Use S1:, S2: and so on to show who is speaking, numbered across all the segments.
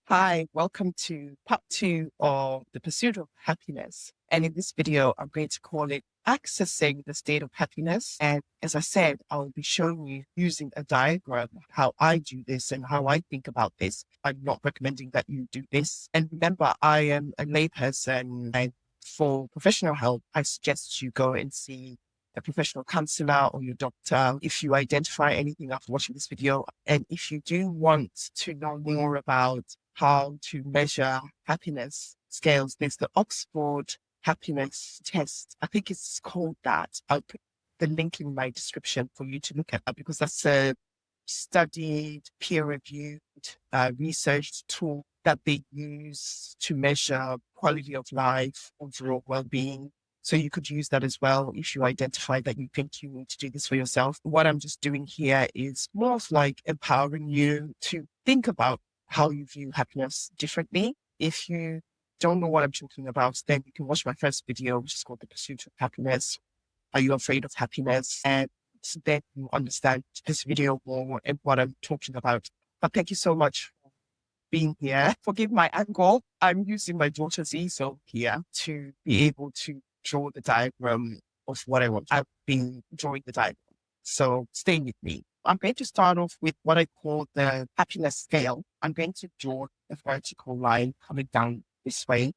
S1: Hi, welcome to part two of the pursuit of happiness. And in this video, I'm going to call it accessing the state of happiness. And as I said, I'll be showing you using a diagram how I do this and how I think about this. I'm not recommending that you do this. And remember, I am a layperson, and for professional help, I suggest you go and see a professional counselor or your doctor if you identify anything after watching this video. And if you do want to know more about how to measure happiness scales, there's the Oxford happiness test. I think it's called that. I'll put the link in my description for you to look at that, because that's a studied, peer-reviewed, researched tool that they use to measure quality of life, overall well-being. So you could use that as well if you identify that you think you need to do this for yourself. What I'm just doing here is more of like empowering you to think about how you view happiness differently. If you don't know what I'm talking about, then you can watch my first video, which is called The Pursuit of Happiness. Are you afraid of happiness? And then you understand this video more and what I'm talking about. But thank you so much for being here. Forgive my angle. I'm using my daughter's easel here to be able to draw the diagram of what I want. I've been drawing the diagram. So stay with me. I'm going to start off with what I call the happiness scale. I'm going to draw a vertical line coming down this way.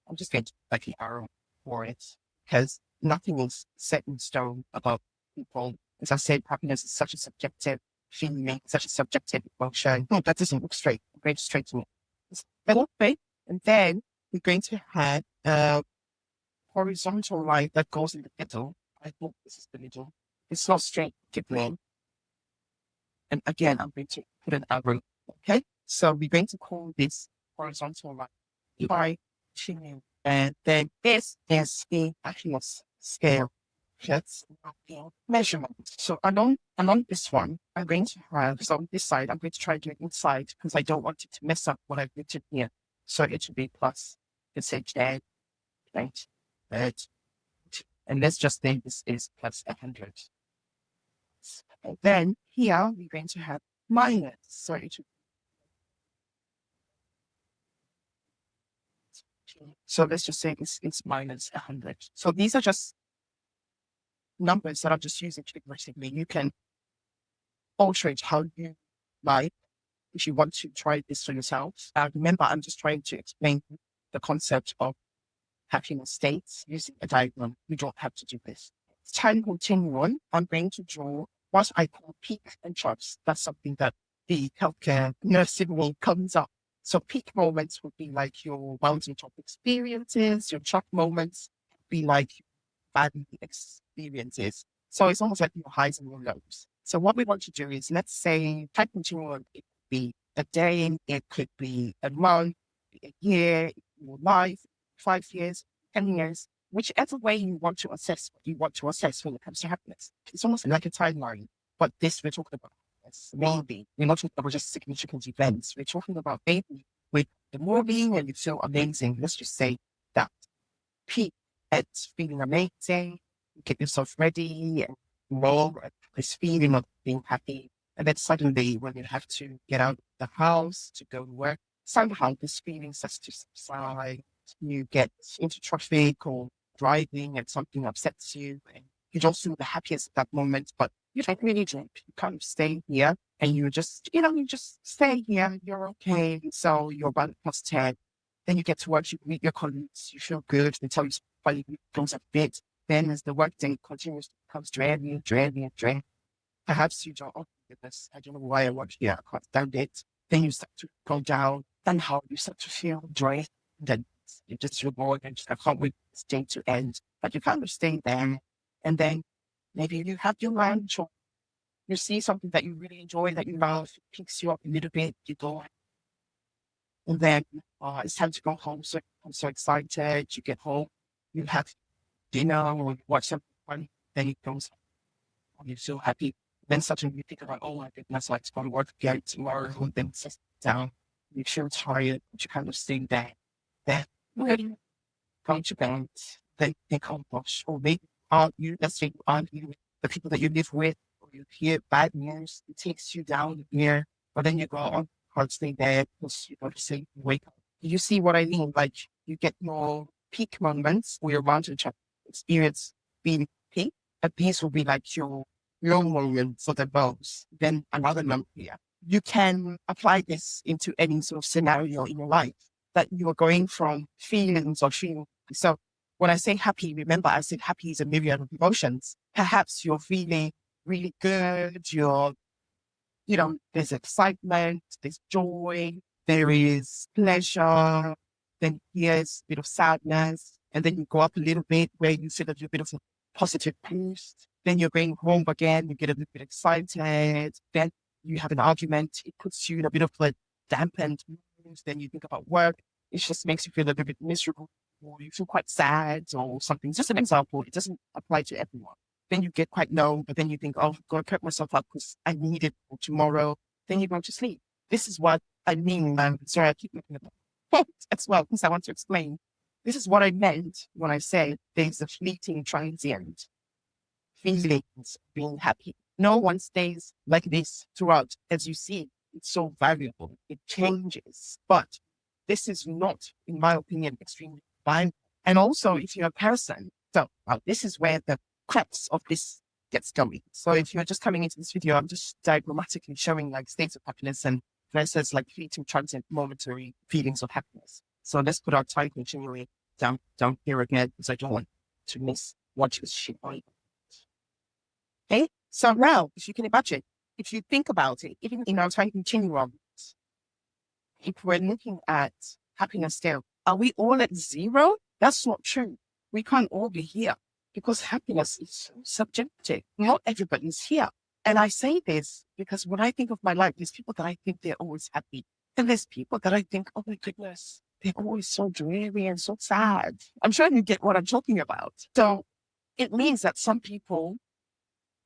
S1: I'm just going to like an arrow for it, because nothing is set in stone about people. As I said, happiness is such a subjective feeling, such a subjective emotion. No, that doesn't look straight. I'm going to straighten it. It's better, right? And then we're going to have a horizontal line that goes in the middle. I hope this is the middle. It's not straight, keep going. And again, I'm going to put an arrow. Okay. So we're going to call this horizontal line by continue. And then this is the happiness scale. That's the measurement. So along this one, I'm going to have, so on this side, I'm going to try to do it inside because I don't want it to mess up what I've written here. So it should be plus, let's say 10, 20, 30, and let's just say this is plus 100. And then here we're going to have minus. So it should, so let's just say this is minus 100. So these are just numbers that I'm just using figuratively. You can alter it how you like if you want to try this for yourself. Remember, I'm just trying to explain the concept of happiness states using a diagram. You don't have to do this. Time continuum, I'm going to draw what I call peak and troughs. That's something that the healthcare nursing world comes up. So peak moments would be like your mountaintop experiences, your trough moments would be like valley experiences. So it's almost like your highs and your lows. So what we want to do is, let's say time continuum, it could be a day, it could be a month, a year, your life, 5 years, 10 years, whichever way you want to assess what you want to assess when it comes to happiness. It's almost like a timeline, but this we're talking about maybe. We're not talking about just significant events. We're talking about maybe with the morning and you feel amazing. Let's just say that peak, it's feeling amazing, you get yourself ready and roll this feeling of being happy. And then suddenly when you have to get out of the house to go to work, somehow this feeling starts to subside. You get into traffic or driving and something upsets you and you don't feel the happiest at that moment, but you don't really drink. You kind of stay here and you just, you just stay here. You're okay. So you're about past 10. Then you get to work, you meet your colleagues, you feel good, they tell you something goes a bit. Then as the workday continues, it becomes draining. Perhaps you don't, oh goodness, I don't know why I work here, I can't stand it. Then you start to go down, then how you start to feel drained, then you just feel bored and just, I can't wait for this day to end. But you kind of stay there, and then maybe you have your lunch or you see something that you really enjoy, that you love, it picks you up a little bit, you go, and then it's time to go home. So I'm so excited. You get home, you have dinner or you watch something fun, then it goes, you're so happy. Then suddenly you think about, oh my goodness, like it's going to work again tomorrow. And then sit down, you feel tired, but you kind of stay there. Then when go to bed, then think, oh gosh, or maybe let's say you argue with the people that you live with, or you hear bad news, it takes you down here, but then you go, oh, can't stay there because you say you wake up. Do you see what I mean? Like you get your peak moments or your mountain experience being peak, and these will be like your low moments for the most. Then another number here. You can apply this into any sort of scenario in your life that you are going from feelings or feeling. So when I say happy, remember I said happy is a myriad of emotions. Perhaps you're feeling really good. There's excitement, there's joy, there is pleasure, then here's a bit of sadness, and then you go up a little bit where you feel a little bit of a positive boost. Then you're going home again, you get a little bit excited, then you have an argument, it puts you in a bit of a dampened mood, then you think about work, it just makes you feel a little bit miserable, or you feel quite sad or something. Just an example, it doesn't apply to everyone. Then you get quite low, but then you think, oh, I'm going to perk myself up because I need it for tomorrow. Then you go to sleep. This is what I mean. Sorry, I keep looking at that as well because I want to explain. This is what I meant when I said there's a fleeting transient feelings of being happy. No one stays like this throughout. As you see, it's so variable. It changes. But this is not, in my opinion, extremely viable. And also, if you're a person, this is where the crux of this gets going. So if you're just coming into this video, I'm just diagrammatically showing like states of happiness and versus like fleeting, transient, momentary feelings of happiness. So let's put our time continually down here again because I don't want to miss what you're showing. Okay, so now, if you can imagine, if you think about it, even in our time continuum, if we're looking at happiness scale, are we all at zero? That's not true. We can't all be here because happiness is so subjective. Not everybody's here. And I say this because when I think of my life, there's people that I think they're always happy. And there's people that I think, oh my goodness, they're always so dreary and so sad. I'm sure you get what I'm talking about. So it means that some people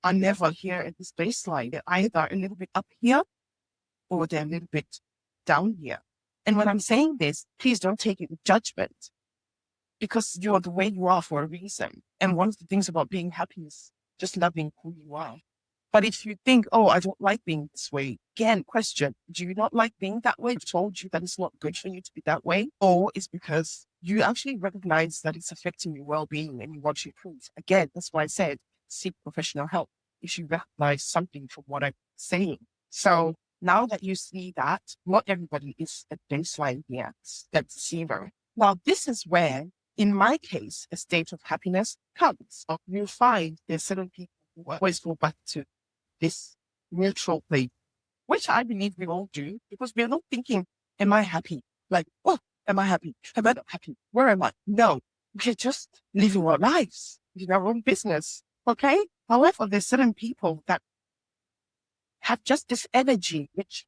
S1: are never here at this baseline. They're either a little bit up here or they're a little bit down here. And when I'm saying this, please don't take it with judgment because you're the way you are for a reason. And one of the things about being happy is just loving who you are. But if you think, oh, I don't like being this way, again, question, do you not like being that way? I've told you that it's not good for you to be that way? Or it's because you actually recognize that it's affecting your well-being and you want to improve. Again, that's why I said, seek professional help if you recognize something from what I'm saying. So now that you see that, not everybody is at baseline here, that's zero. Now, this is where, in my case, a state of happiness comes. You find there's certain people who always go back to this neutral place, which I believe we all do, because we're not thinking, am I happy? Like, oh, am I happy? Am I not happy? Where am I? No, we're just living our lives in our own business. Okay? However, there's certain people that have just this energy, which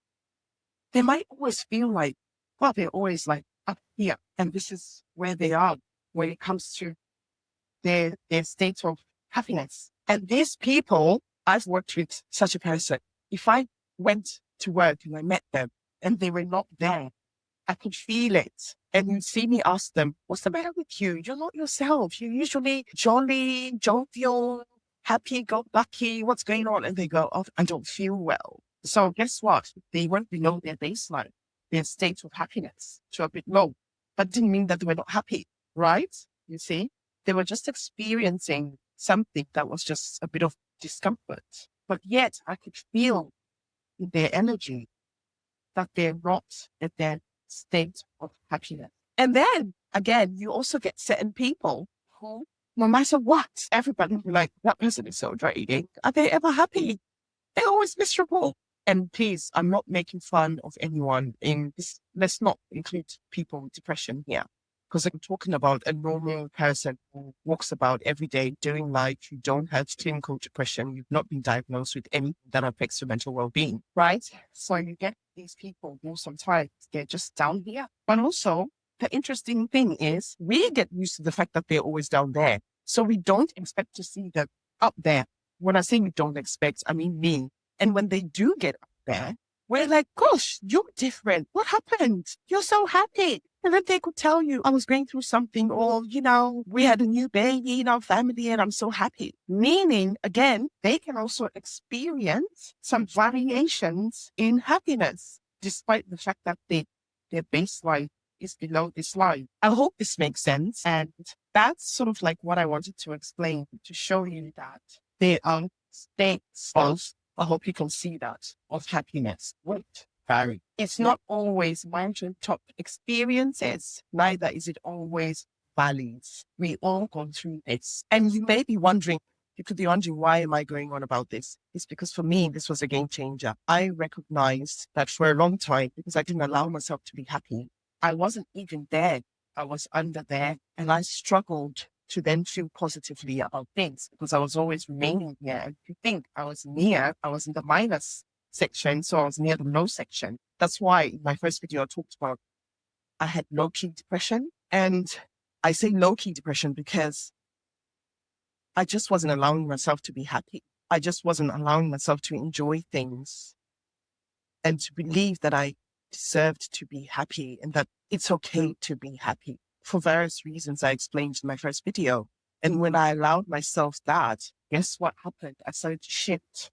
S1: they might always feel like, well, they're always like up here. And this is where they are when it comes to their state of happiness. And these people, I've worked with such a person. If I went to work and I met them and they were not there, I could feel it. And you'd see me ask them, what's the matter with you? You're not yourself. You're usually jolly, jovial, happy-go-lucky. What's going on? And they go, oh, I don't feel well. So guess what? They went below their baseline, their state of happiness, to a bit low. But didn't mean that they were not happy, right? You see? They were just experiencing something that was just a bit of discomfort. But yet I could feel in their energy that they're not at their state of happiness. And then, again, you also get certain people who, no matter what, everybody will be like, that person is so draining. Are they ever happy? They're always miserable. And please, I'm not making fun of anyone in this. Let's not include people with depression here. Because I'm talking about a normal person who walks about every day doing life. You don't have clinical depression. You've not been diagnosed with anything that affects your mental well-being, right? So you get these people who sometimes they're just down here. But also, the interesting thing is we get used to the fact that they're always down there. So we don't expect to see them up there. When I say we don't expect, I mean me. And when they do get up there, we're like, gosh, you're different. What happened? You're so happy. And then they could tell you, I was going through something, or, we had a new baby in our family and I'm so happy. Meaning, again, they can also experience some variations in happiness. despite the fact that their baseline is below this line. I hope this makes sense. And that's sort of like what I wanted to explain to show you that there are states of, I hope you can see that, of happiness. Wait, Barry. It's not always mountaintop experiences, neither is it always valleys. We all go through this. And you may be wondering, you could be wondering, why am I going on about this? It's because for me, this was a game changer. I recognized that for a long time, because I didn't allow myself to be happy, I wasn't even there. I was under there, and I struggled to then feel positively about things because I was always remaining here. And if you think I was in the minus section, so I was near the low section. That's why in my first video I talked about I had low-key depression. And I say low-key depression because I just wasn't allowing myself to be happy. I just wasn't allowing myself to enjoy things and to believe that I deserved to be happy and that it's okay to be happy for various reasons I explained in my first video. And when I allowed myself that, guess what happened? I started to shift.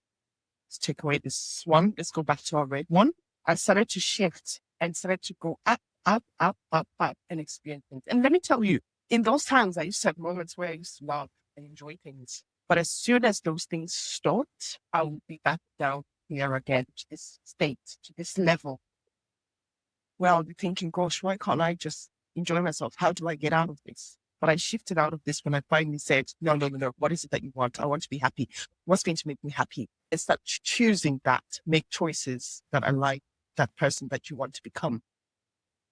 S1: Let's take away this one. Let's go back to our red one. I started to shift and started to go up, up, up, up, up and experience things. And let me tell you, in those times, I used to have moments where I used to love and enjoy things. But as soon as those things stopped, I would be back down here again to this state, to this level. Well, I'll be thinking, gosh, why can't I just enjoy myself? How do I get out of this? But I shifted out of this when I finally said, no. What is it that you want? I want to be happy. What's going to make me happy? It's that choosing that, make choices that are like that person that you want to become.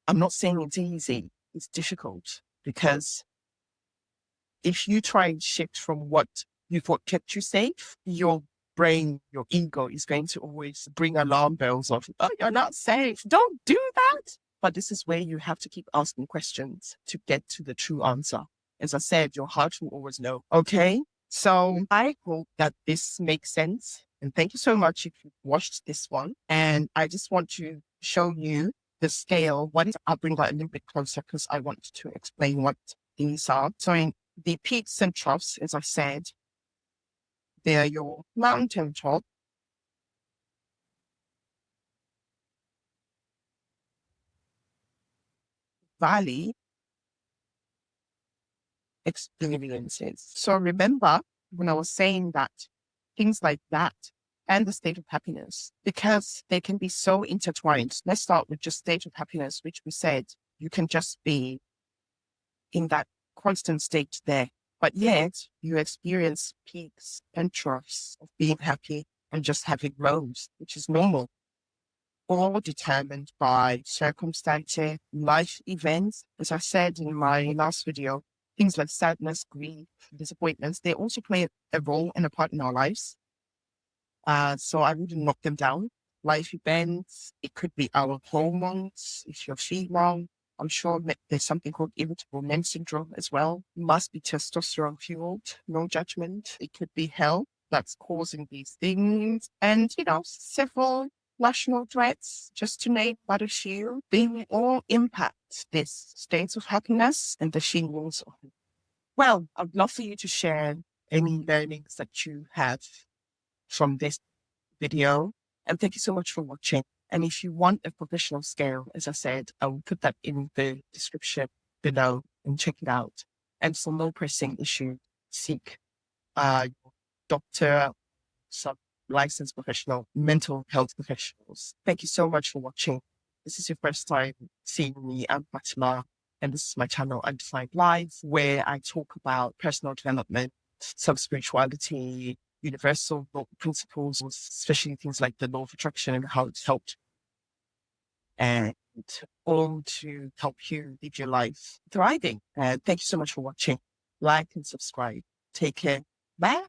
S1: I'm not saying it's easy. It's difficult because if you try and shift from what you thought kept you safe, your brain, your ego is going to always bring alarm bells of, oh, you're not safe. Don't do that. But this is where you have to keep asking questions to get to the true answer. As I said, your heart will always know. Okay. So I hope that this makes sense. And thank you so much if you watched this one. And I just want to show you the scale. I'll bring that a little bit closer because I want to explain what these are. So in the peaks and troughs, as I said, they're your mountaintop, valley experiences. So remember when I was saying that things like that and the state of happiness, because they can be so intertwined. Let's start with just state of happiness, which we said you can just be in that constant state there. But yet you experience peaks and troughs of being happy and just having lows, which is normal, all determined by circumstances, life events. As I said in my last video, things like sadness, grief, disappointments, they also play a role and a part in our lives. So I wouldn't knock them down. Life events, it could be our hormones. If you're female, I'm sure there's something called irritable men syndrome as well. Must be testosterone fueled, no judgment. It could be health that's causing these things. And, several national threats, just to name but a few, they will all impact this state of happiness and the feelings of it. Well, I'd love for you to share any learnings that you have from this video. And thank you so much for watching. And if you want a professional scale, as I said, I will put that in the description below and check it out. And for no pressing issue, seek your doctor, some licensed professional, mental health professionals. Thank you so much for watching. This is your first time seeing me. I'm Fatima, and this is my channel, Undefined Life, where I talk about personal development, some spirituality, universal principles, especially things like the law of attraction and how it's helped, and all to help you live your life thriving. Thank you so much for watching. Like and subscribe. Take care. Bye.